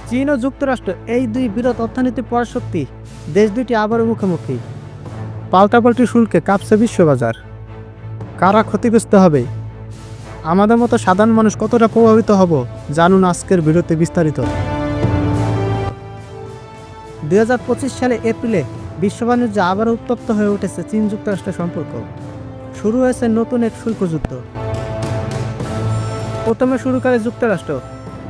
চীন ও যুক্তরাষ্ট্র এই দুই বৃহৎ অর্থনৈতিক পরাশক্তি দেশ দুটি আবারও মুখোমুখি। পাল্টাপাল্টি শুল্কে কাঁপছে বিশ্ববাজার। কারা ক্ষতিগ্রস্ত হবে, আমাদের মতো সাধারণ মানুষ কতটা প্রভাবিত হব, জানুন আজকের ভিডিওতে বিস্তারিত। 2025 সালে এপ্রিলে বিশ্ব বাণিজ্য আবারও উত্তপ্ত হয়ে উঠেছে চীন যুক্তরাষ্ট্রের সম্পর্ক। শুরু হয়েছে নতুন এক শুল্ক যুদ্ধ। প্রথমে শুরু করে যুক্তরাষ্ট্র।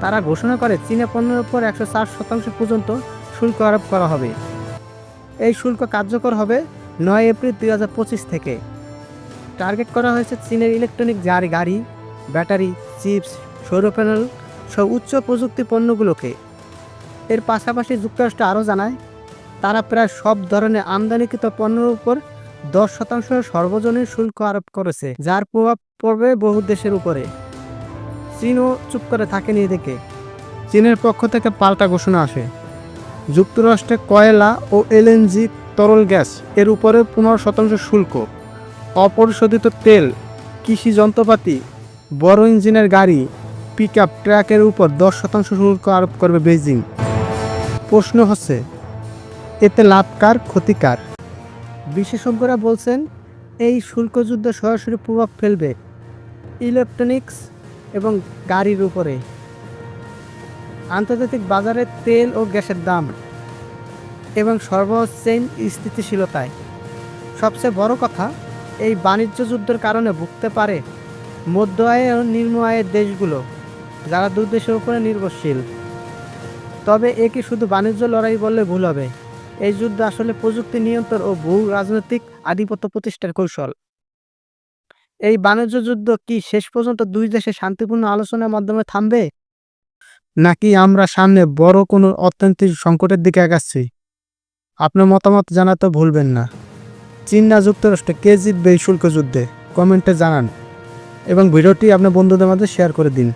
তারা ঘোষণা করে চীনের পণ্যের উপর 104% পর্যন্ত শুল্ক আরোপ করা হবে। এই শুল্ক কার্যকর হবে 9 এপ্রিল 2025 থেকে। টার্গেট করা হয়েছে চীনের ইলেকট্রনিক গাড়ি, ব্যাটারি, চিপস, সৌর প্যানেল সব উচ্চ প্রযুক্তি পণ্যগুলোকে। এর পাশাপাশি যুক্তরাষ্ট্র আরও জানায়, তারা প্রায় সব ধরনের আমদানিকৃত পণ্যের উপর 10% সর্বজনীন শুল্ক আরোপ করেছে, যার প্রভাব পড়বে বহু দেশের উপরে। চীনও চুপ করে থাকেনি এদিকে। চীনের পক্ষ থেকে পাল্টা ঘোষণা আসে। যুক্তরাষ্ট্রে কয়লা ও এলএনজি তরল গ্যাস এর উপরে 15% শুল্ক, অপরিশোধিত তেল, কৃষি যন্ত্রপাতি, বড় ইঞ্জিনের গাড়ি, পিকআপ ট্রাকের উপর 10% শুল্ক আরোপ করবে বেইজিং। প্রশ্ন হচ্ছে, এতে লাভ কার, ক্ষতি কার? বিশেষজ্ঞরা বলছেন, এই শুল্ক যুদ্ধ সরাসরি প্রভাব ফেলবে ইলেকট্রনিক্স এবং গাড়ির উপরে। আন্তর্জাতিক বাজারে তেল ও গ্যাসের দাম এবং সরবরাহ চেইন স্থিতিশীলতায়। সবচেয়ে বড় কথা, এই বাণিজ্য যুদ্ধের কারণে ভুগতে পারে মধ্য আয় ও নিম্ন আয়ের দেশগুলো, যারা দুই দেশের উপরে নির্ভরশীল। তবে একে শুধু বাণিজ্য লড়াই বললে ভুল হবে। এই যুদ্ধ আসলে প্রযুক্তি নিয়ন্ত্রণ ও ভূ রাজনৈতিক আধিপত্য প্রতিষ্ঠার কৌশল। এই বাণিজ্য যুদ্ধ কি শেষ পর্যন্ত দুই দেশে শান্তিপূর্ণ আলোচনার মাধ্যমে থামবে, নাকি আমরা সামনে বড় কোনো অর্থনৈতিক সংকটের দিকে এগাচ্ছি? আপনার মতামত জানাতে ভুলবেন না। চীন না যুক্তরাষ্ট্র, কে জিতবে এই শুল্ক যুদ্ধে? কমেন্টে জানান এবং ভিডিওটি আপনার বন্ধুদের মাঝে শেয়ার করে দিন।